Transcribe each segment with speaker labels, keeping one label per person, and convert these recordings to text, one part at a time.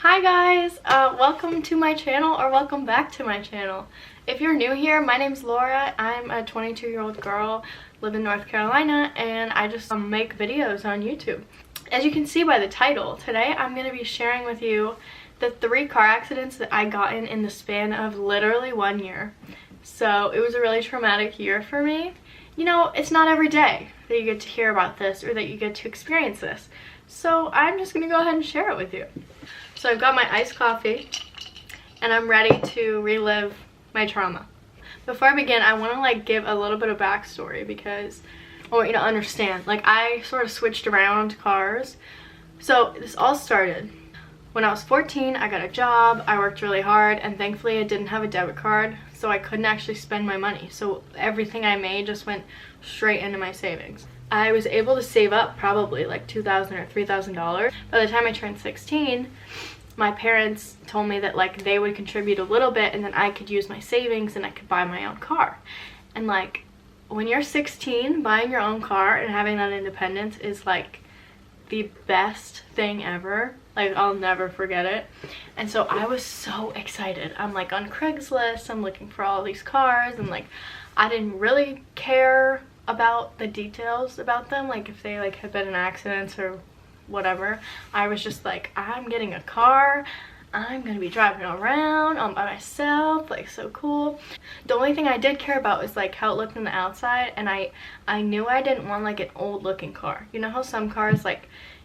Speaker 1: Hi guys, welcome to my channel, or welcome back to my channel. If you're new here, my name's Laura. I'm a 22-year-old girl, live in North Carolina, and I just make videos on YouTube. As you can see by the title, today I'm going to be sharing with you the 3 car accidents that I got in the span of literally 1 year. So it was a really traumatic year for me. You know, it's not every day that you get to hear about this or that you get to experience this. So I'm just going to go ahead and share it with you. So I've got my iced coffee and I'm ready to relive my trauma. Before I begin, I want to give a little bit of backstory because I want you to understand. I sort of switched around cars. So this all started when I was 14. I got a job, I worked really hard, and thankfully I didn't have a debit card, so I couldn't actually spend my money. So everything I made just went straight into my savings. I was able to save up probably $2,000 or $3,000. By the time I turned 16, my parents told me that they would contribute a little bit and then I could use my savings and I could buy my own car. And when you're 16, buying your own car and having that independence is the best thing ever. I'll never forget it. And so I was so excited. I'm on Craigslist, I'm looking for all these cars, and I didn't really care about the details about them, if they had been in accidents or whatever. I was just I'm getting a car, I'm gonna be driving around all by myself, so cool. The only thing I did care about was how it looked on the outside, and I knew I didn't want an old looking car. You know how some cars,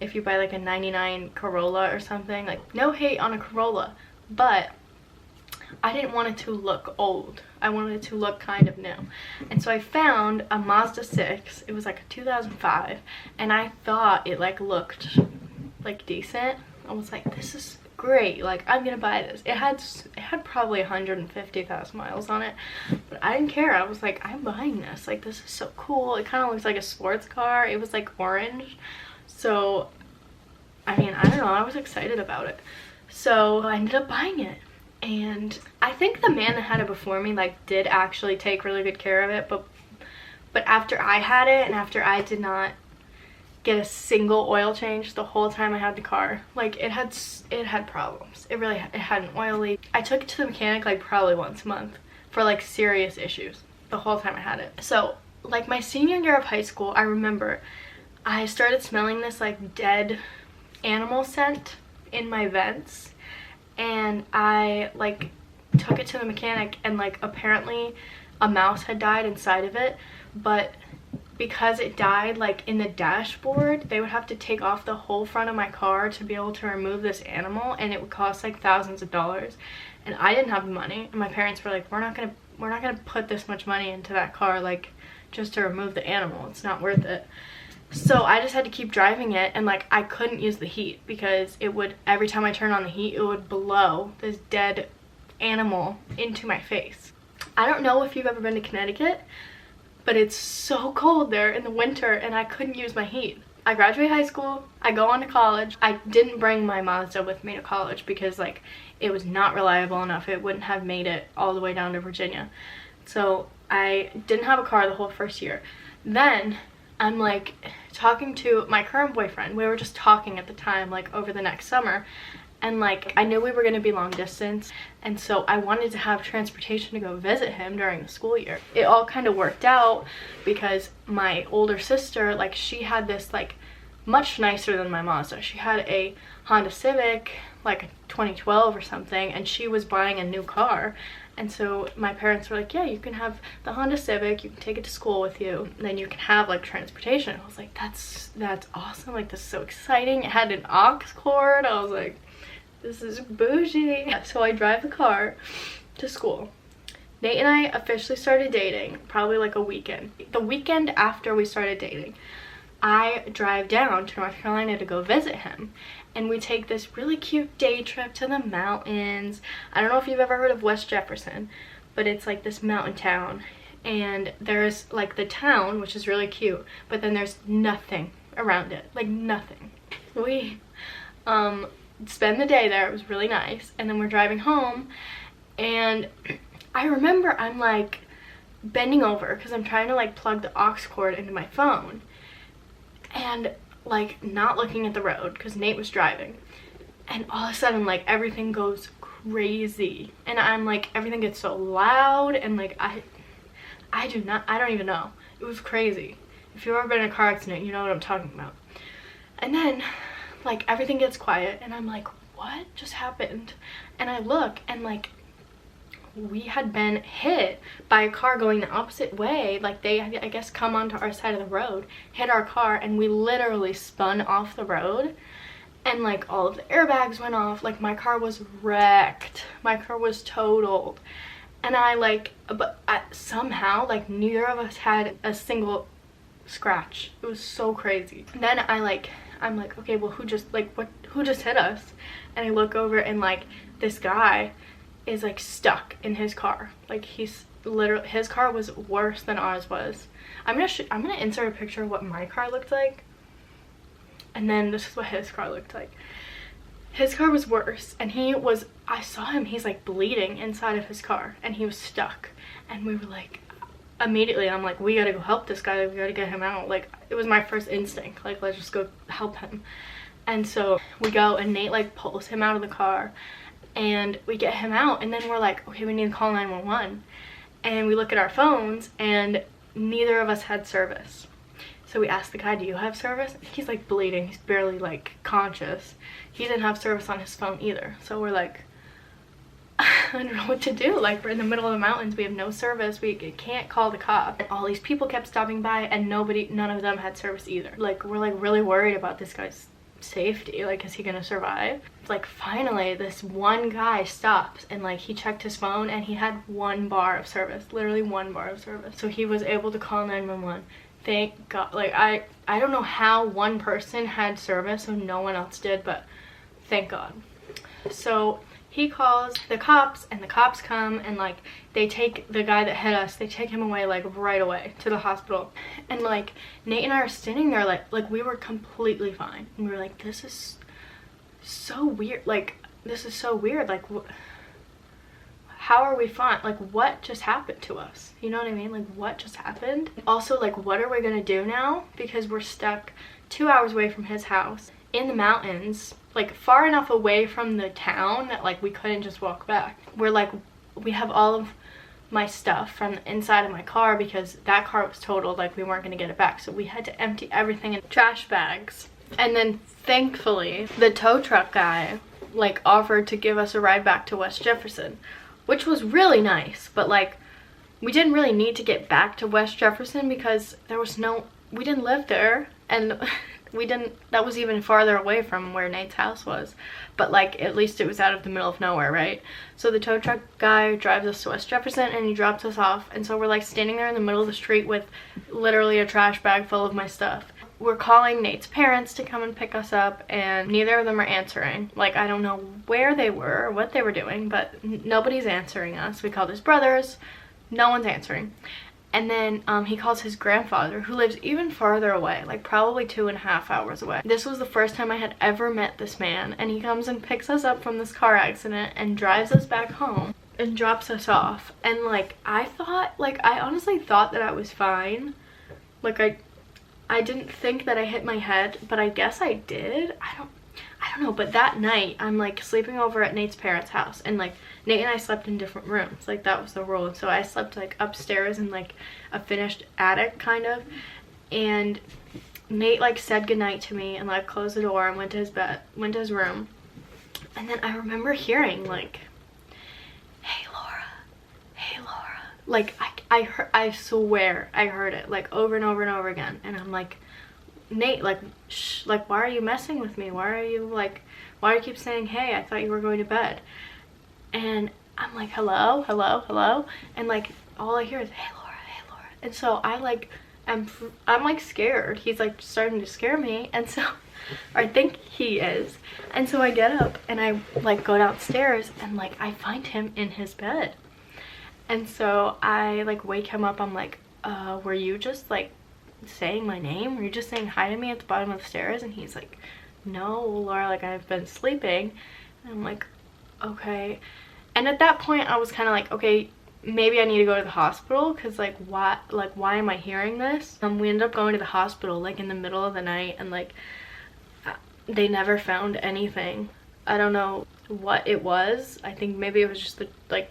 Speaker 1: if you buy a 99 Corolla or something, no hate on a Corolla, but I didn't want it to look old. I wanted it to look kind of new. And so I found a Mazda 6. It was a 2005, and I thought it looked decent. I was this is great. I'm gonna buy this. It had probably 150,000 miles on it, but I didn't care. I was I'm buying this. This is so cool. It kind of looks like a sports car. It was orange. So I mean, I don't know, I was excited about it. So I ended up buying it. And I think the man that had it before me did actually take really good care of it, but after I had it, and after I did not get a single oil change the whole time I had the car, it had problems. It had an oil leak. I took it to the mechanic probably once a month for serious issues the whole time I had it. So my senior year of high school, I remember I started smelling this dead animal scent in my vents. And I took it to the mechanic, and apparently a mouse had died inside of it, but because it died in the dashboard, they would have to take off the whole front of my car to be able to remove this animal, and it would cost thousands of dollars. And I didn't have the money, and my parents were we're not gonna put this much money into that car just to remove the animal. It's not worth it. So I just had to keep driving it, and I couldn't use the heat because it would, every time I turned on the heat, it would blow this dead animal into my face. I don't know if you've ever been to Connecticut, but it's so cold there in the winter, and I couldn't use my heat. I graduate high school, I go on to college. I didn't bring my Mazda with me to college because it was not reliable enough. It wouldn't have made it all the way down to Virginia. So I didn't have a car the whole first year. Then I'm talking to my current boyfriend. We were just talking at the time over the next summer, and I knew we were going to be long distance, and so I wanted to have transportation to go visit him during the school year. It all kind of worked out because my older sister, she had this much nicer than my Mazda. She had a Honda Civic, a 2012 or something, and she was buying a new car. And so my parents were yeah, you can have the Honda Civic, you can take it to school with you, and then you can have transportation. I was that's awesome, this is so exciting. It had an aux cord. I was this is bougie. So I drive the car to school. Nate and I officially started dating probably a weekend. The weekend after we started dating, I drive down to North Carolina to go visit him, and we take this really cute day trip to the mountains. I don't know if you've ever heard of West Jefferson, but it's this mountain town, and there's the town, which is really cute, but then there's nothing around it, nothing. We spend the day there. It was really nice, and then we're driving home, and I remember I'm bending over because I'm trying to plug the aux cord into my phone, and not looking at the road because Nate was driving. and all of a sudden like everything goes crazy, and I'm like, everything gets so loud, and like I don't even know. It was crazy. If you've ever been in a car accident, you know what I'm talking about. And then like everything gets quiet, and I'm like, what just happened? And I look, and like we had been hit by a car going the opposite way. Like they, I guess, come onto our side of the road, hit our car, and we literally spun off the road, and like all of the airbags went off. Like my car was wrecked, my car was totaled, and somehow like neither of us had a single scratch. It was so crazy. Then I'm like, okay, well, who just hit us? And I look over, and like this guy is like stuck in his car. Like he's literally, his car was worse than ours was. I'm gonna insert a picture of what my car looked like, and then this is what his car looked like. His car was worse, and I saw him, he's like bleeding inside of his car, and he was stuck. And we were like, immediately I'm like, we gotta go help this guy, we gotta get him out. Like it was my first instinct, like let's just go help him. And so we go, and Nate like pulls him out of the car, and we get him out, and then we're like, okay, we need to call 911. And we look at our phones, and neither of us had service. So we asked the guy, do you have service? He's like bleeding, he's barely like conscious. He didn't have service on his phone either. So we're like, I don't know what to do. Like we're in the middle of the mountains, we have no service, we can't call the cop. And all these people kept stopping by, and none of them had service either. Like we're like really worried about this guy's safety. Like, is he gonna survive? Like finally this one guy stops, and like he checked his phone, and he had 1 bar of service, literally 1 bar of service. So he was able to call 911. Thank God. Like I don't know how one person had service so no one else did, but thank God. So he calls the cops, and the cops come, and like they take the guy that hit us, they take him away like right away to the hospital. And like Nate and I are standing there like we were completely fine, and we were like, this is so weird. Like this is so weird. Like how are we fine? Like what just happened to us? You know what I mean? Like what just happened? Also, like what are we gonna do now? Because we're stuck 2 hours away from his house in the mountains, like far enough away from the town that like we couldn't just walk back. We're like, we have all of my stuff from the inside of my car, because that car was totaled, like we weren't gonna get it back. So we had to empty everything in trash bags. And then thankfully the tow truck guy like offered to give us a ride back to West Jefferson, which was really nice. But like we didn't really need to get back to West Jefferson because we didn't live there, and that was even farther away from where Nate's house was. But like at least it was out of the middle of nowhere, right? So the tow truck guy drives us to West Jefferson, and he drops us off. And so we're like standing there in the middle of the street with literally a trash bag full of my stuff. We're calling Nate's parents to come and pick us up, and neither of them are answering. Like I don't know where they were or what they were doing, but nobody's answering us. We called his brothers, no one's answering. And then he calls his grandfather, who lives even farther away, like probably 2.5 hours away. This was the first time I had ever met this man, and he comes and picks us up from this car accident and drives us back home and drops us off. And like I honestly thought that I was fine. Like I didn't think that I hit my head, but I guess I did. I don't know. But that night I'm like sleeping over at Nate's parents' house, and like Nate and I slept in different rooms. Like that was the rule. So I slept like upstairs in like a finished attic kind of, and Nate like said goodnight to me and like closed the door and went to his room. And then I remember hearing like, hey Laura, hey Laura. Like I swear I heard it like over and over and over again. And I'm like, Nate, like shh, like why are you messing with me? Why do you keep saying hey? I thought you were going to bed. And I'm like, hello, hello, hello, and like all I hear is hey Laura, hey Laura. And so I'm like scared. He's like starting to scare me, and so, or I think he is. And so I get up and I like go downstairs, and like I find him in his bed. And so I like wake him up. I'm like, were you just like saying my name? Were you just saying hi to me at the bottom of the stairs? And he's like, no Laura, like I've been sleeping. And I'm like, okay. And at that point I was kind of like, okay, maybe I need to go to the hospital, because like why am I hearing this? We ended up going to the hospital like in the middle of the night, and like they never found anything. I don't know what it was. I think maybe it was just the like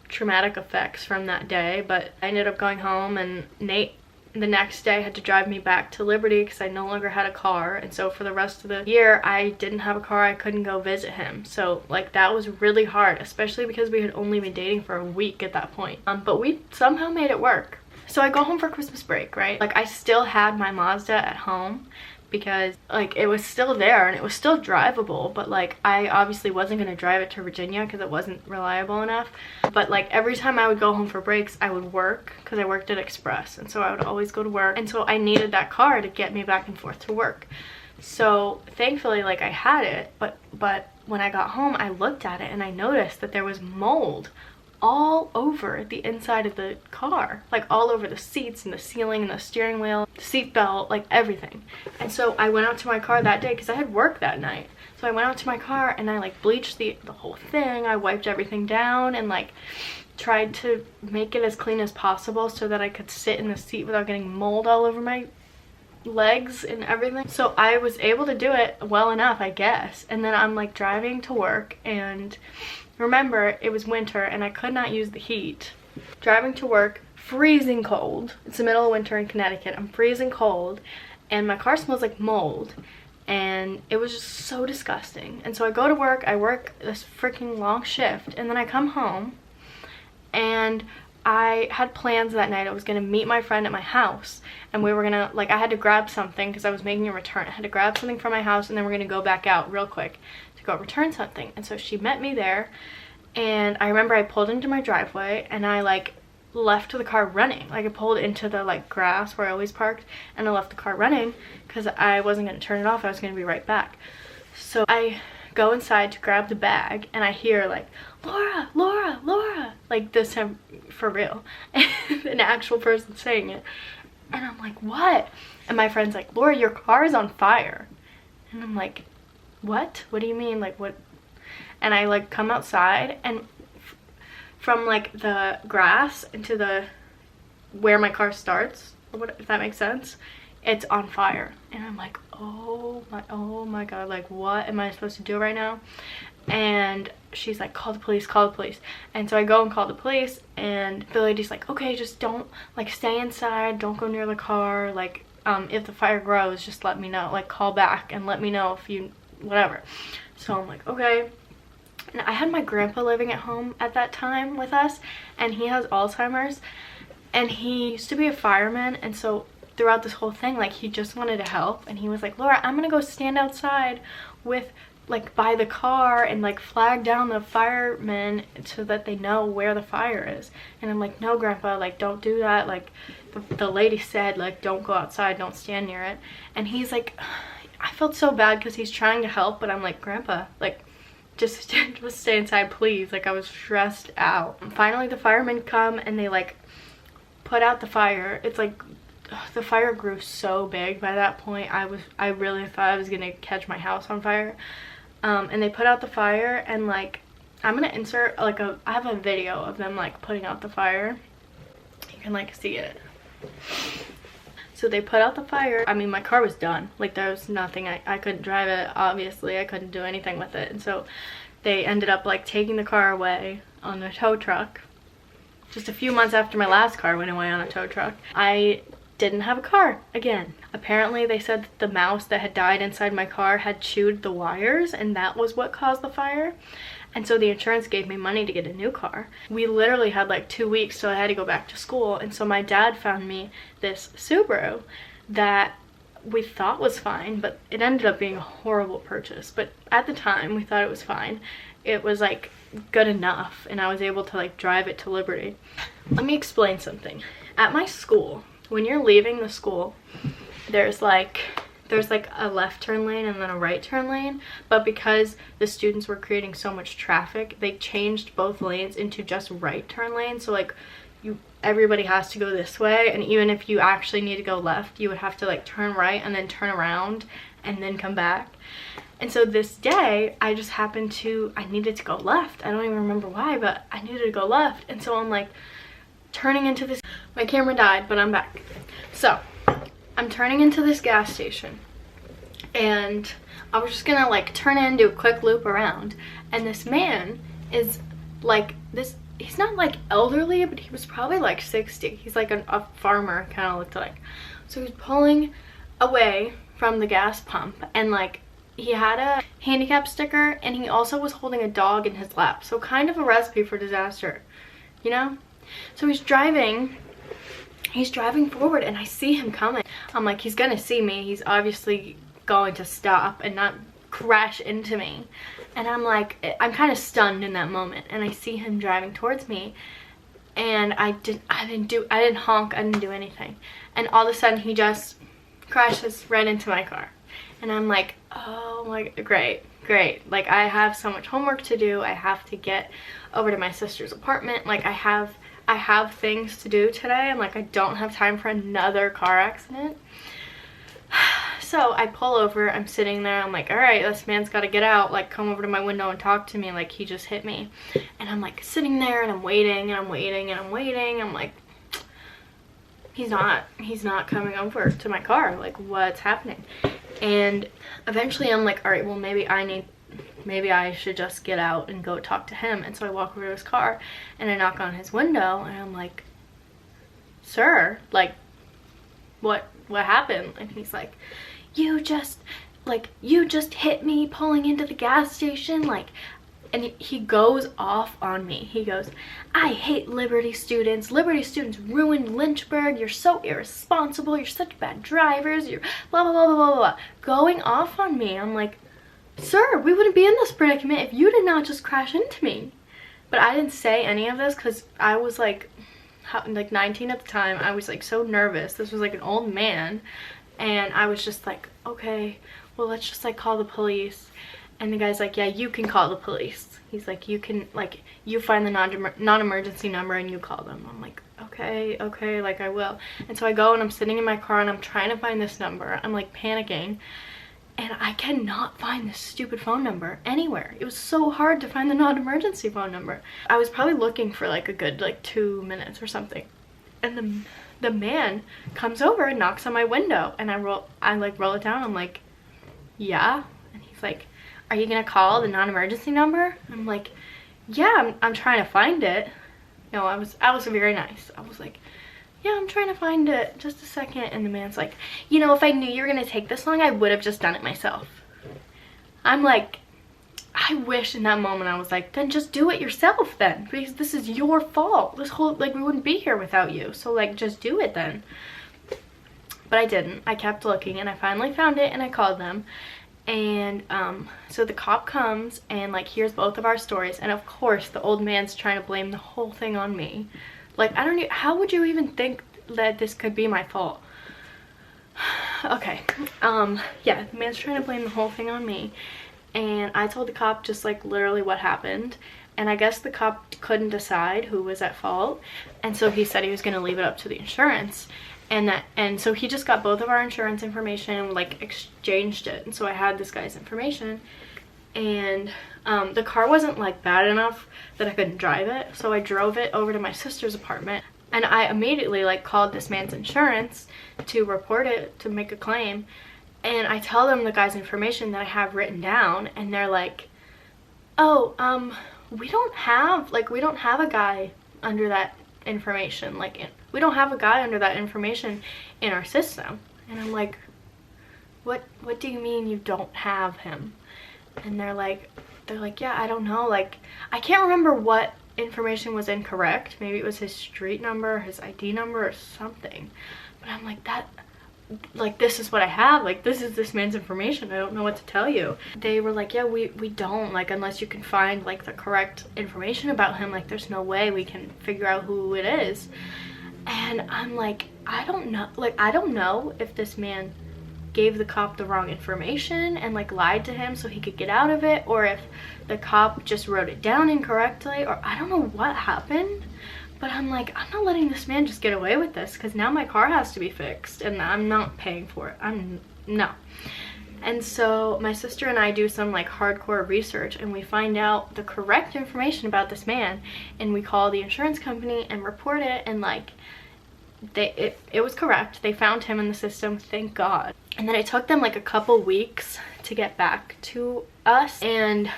Speaker 1: traumatic effects from that day, but I ended up going home, and Nate the next day had to drive me back to Liberty because I no longer had a car. And so for the rest of the year I didn't have a car. I couldn't go visit him. So like that was really hard, especially because we had only been dating for a week at that point. But we somehow made it work. So I go home for Christmas break, right? Like I still had my Mazda at home because like it was still there and it was still drivable, but like I obviously wasn't going to drive it to Virginia because it wasn't reliable enough. But like every time I would go home for breaks, I would work because I worked at Express, and so I would always go to work, and so I needed that car to get me back and forth to work. So thankfully like I had it, but when I got home I looked at it and I noticed that there was mold all over the inside of the car, like all over the seats and the ceiling and the steering wheel, the seat belt, like everything. And so I went out to my car that day because I had work that night. So I went out to my car and I like bleached the whole thing. I wiped everything down and like tried to make it as clean as possible so that I could sit in the seat without getting mold all over my legs and everything. So I was able to do it well enough, I guess. And then I'm like driving to work, and remember it was winter and I could not use the heat. Driving to work, freezing cold. It's the middle of winter in Connecticut. I'm freezing cold and my car smells like mold, and it was just so disgusting. And so I go to work, I work this freaking long shift, and then I come home and I had plans that night. I was gonna meet my friend at my house, and we were gonna, like, I had to grab something because I was making a return. I had to grab something from my house, and then we're gonna go back out real quick to go return something. And so she met me there, and I remember I pulled into my driveway and I like left the car running. Like I pulled into the like grass where I always parked, and I left the car running because I wasn't gonna turn it off. I was gonna be right back. So I go inside to grab the bag, and I hear like, Laura, Laura, Laura, like this time for real, an actual person saying it. And I'm like, what? And my friend's like, Laura, your car is on fire. And I'm like, what do you mean, like what? And I like come outside, and from like the grass into the where my car starts, or what, if that makes sense, it's on fire. And I'm like, oh my god, like what am I supposed to do right now? And she's like, call the police, call the police. And so I go and call the police, and the lady's like, okay, just don't, like, stay inside, don't go near the car, like if the fire grows, just let me know, like call back and let me know if you whatever. So I'm like, okay. And I had my grandpa living at home at that time with us, and he has Alzheimer's, and he used to be a fireman, and so throughout this whole thing, like, he just wanted to help. And he was like, Laura, I'm gonna go stand outside with, like, by the car and like flag down the firemen so that they know where the fire is. And I'm like, no, grandpa, like, don't do that. Like, the lady said, like, don't go outside, don't stand near it. And he's like, I felt so bad because he's trying to help, but I'm like, grandpa, like, just stay inside, please. Like, I was stressed out. And finally the firemen come and they like put out the fire. It's like, the fire grew so big by that point. I really thought I was gonna catch my house on fire. And they put out the fire, and like, I'm gonna insert like I have a video of them like putting out the fire. You can like see it. So they put out the fire. I mean, my car was done. Like, there was nothing, I couldn't drive it, obviously. I couldn't do anything with it. And so they ended up like taking the car away on a tow truck. Just a few months after my last car went away on a tow truck, I didn't have a car again. Apparently they said that the mouse that had died inside my car had chewed the wires, and that was what caused the fire. And so the insurance gave me money to get a new car. We literally had like 2 weeks till I had to go back to school, and so my dad found me this Subaru that we thought was fine, but it ended up being a horrible purchase. But at the time we thought it was fine. It was like good enough, and I was able to like drive it to Liberty. Let me explain something. At my school, when you're leaving the school, there's like a left turn lane and then a right turn lane, but because the students were creating so much traffic, they changed both lanes into just right turn lanes. So like everybody has to go this way, and even if you actually need to go left, you would have to like turn right and then turn around and then come back. And so this day I just happened to, I needed to go left. I don't even remember why, but I needed to go left. And so I'm like turning into this, my camera died, but I'm back. So I'm turning into this gas station, and I was just gonna like turn in, do a quick loop around, and this man is like this. He's not like elderly, but he was probably like 60. He's like a farmer, kind of looked like. So he's pulling away from the gas pump, and like he had a handicap sticker, and he also was holding a dog in his lap. So kind of a recipe for disaster, you know? So he's driving forward, and I see him coming. I'm like, he's gonna see me. He's obviously going to stop and not crash into me. And I'm like, I'm kind of stunned in that moment, and I see him driving towards me, and I didn't honk, I didn't do anything. And all of a sudden he just crashes right into my car. And I'm like, oh my, great. Like, I have so much homework to do. I have to get over to my sister's apartment. Like, I have things to do today. I'm like, I don't have time for another car accident. So I pull over, I'm sitting there, I'm like, all right, this man's got to get out, like, come over to my window and talk to me, like, he just hit me. And I'm like sitting there, and I'm waiting, and I'm waiting, and I'm waiting. I'm like, he's not coming over to my car, like, what's happening? And eventually I'm like, all right, well, maybe I should just get out and go talk to him. And so I walk over to his car, and I knock on his window, and I'm like, sir, like, what happened? And he's like, you just hit me pulling into the gas station, like. And he goes off on me. He goes, I hate Liberty students. Liberty students ruined Lynchburg. You're so irresponsible. You're such bad drivers. You're blah, blah, blah, blah, blah, blah. Going off on me. I'm like, sir, we wouldn't be in this predicament if you did not just crash into me. But I didn't say any of this because I was like 19 at the time. I was like so nervous. This was like an old man. And I was just like, okay, well, let's just like call the police. And the guy's like, yeah, you can call the police. He's like, you can, like, you find the non-emergency number and you call them. I'm like, okay, like, I will. And so I go, and I'm sitting in my car, and I'm trying to find this number. I'm like panicking, and I cannot find this stupid phone number anywhere. It was so hard to find the non-emergency phone number. I was probably looking for like a good like 2 minutes or something. And the man comes over and knocks on my window, and I roll it down. I'm like, yeah. And he's like, are you gonna call the non-emergency number? I'm like, yeah, I'm trying to find it. No, I was very nice. I was like, yeah, I'm trying to find it, just a second. And the man's like, you know, if I knew you were gonna take this long, I would have just done it myself. I'm like, I wish in that moment I was like, then just do it yourself then, because this is your fault. This whole, like, we wouldn't be here without you, so like, just do it then. But I didn't. I kept looking, and I finally found it, and I called them. And so the cop comes and like hears both of our stories, and of course the old man's trying to blame the whole thing on me. Like, I don't know, how would you even think that this could be my fault? Okay, yeah, the man's trying to blame the whole thing on me, and I told the cop just like literally what happened. And I guess the cop couldn't decide who was at fault, and so he said he was going to leave it up to the insurance. And so he just got both of our insurance information and like exchanged it. And so I had this guy's information, and the car wasn't like bad enough that I couldn't drive it. So I drove it over to my sister's apartment, and I immediately like called this man's insurance to report it, to make a claim. And I tell them the guy's information that I have written down, and they're like, oh, we don't have a guy under that information, we don't have a guy under that information in our system. And I'm like, what do you mean you don't have him? And they're like, yeah, I don't know, like, I can't remember what information was incorrect. Maybe it was his street number, his ID number, or something. But I'm like, this is what I have, like, this is this man's information, I don't know what to tell you. They were like, yeah, we don't, like, unless you can find like the correct information about him, like, there's no way we can figure out who it is. And I'm like, I don't know if this man gave the cop the wrong information and like lied to him so he could get out of it, or if the cop just wrote it down incorrectly, or I don't know what happened. But I'm like, I'm not letting this man just get away with this, because now my car has to be fixed and I'm not paying for it. No. And so my sister and I do some like hardcore research, and we find out the correct information about this man, and we call the insurance company and report it, and like it was correct. They found him in the system, thank God. And then it took them like a couple weeks to get back to us, and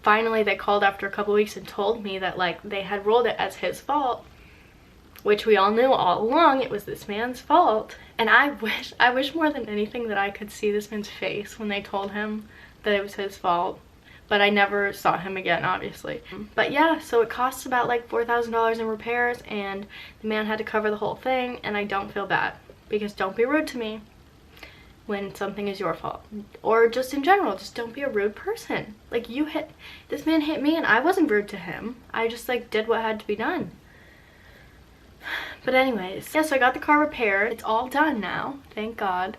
Speaker 1: finally they called after a couple weeks and told me that like they had ruled it as his fault, which we all knew all along it was this man's fault. And I wish more than anything that I could see this man's face when they told him that it was his fault, but I never saw him again, obviously. But yeah, so it costs about like $4,000 in repairs, and the man had to cover the whole thing, and I don't feel bad, because don't be rude to me when something is your fault, or just in general, just don't be a rude person. Like, this man hit me and I wasn't rude to him, I just like did what had to be done. But anyways, yeah, so I got the car repaired. It's all done now, thank God.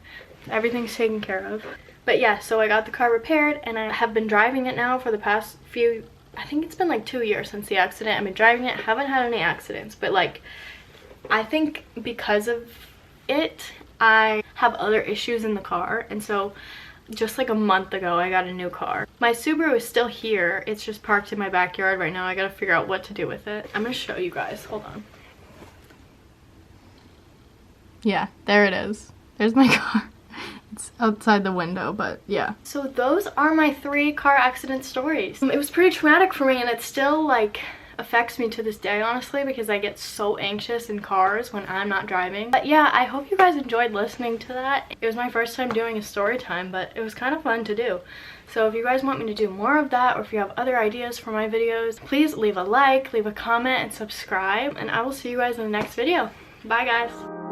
Speaker 1: Everything's taken care of. But yeah, so I got the car repaired, and I have been driving it now for the past few, I think it's been like 2 years since the accident. I've been driving it, haven't had any accidents, but like, I think because of it, I have other issues in the car, and so just like a month ago I got a new car. My Subaru is still here, it's just parked in my backyard right now. I gotta figure out what to do with it. I'm gonna show you guys, hold on. Yeah, there it is. There's my car. It's outside the window, but yeah. So those are my 3 car accident stories. It was pretty traumatic for me, and it still like affects me to this day, honestly, because I get so anxious in cars when I'm not driving. But yeah, I hope you guys enjoyed listening to that. It was my first time doing a story time, but it was kind of fun to do. So if you guys want me to do more of that, or if you have other ideas for my videos, please leave a like, leave a comment, and subscribe, and I will see you guys in the next video. Bye guys.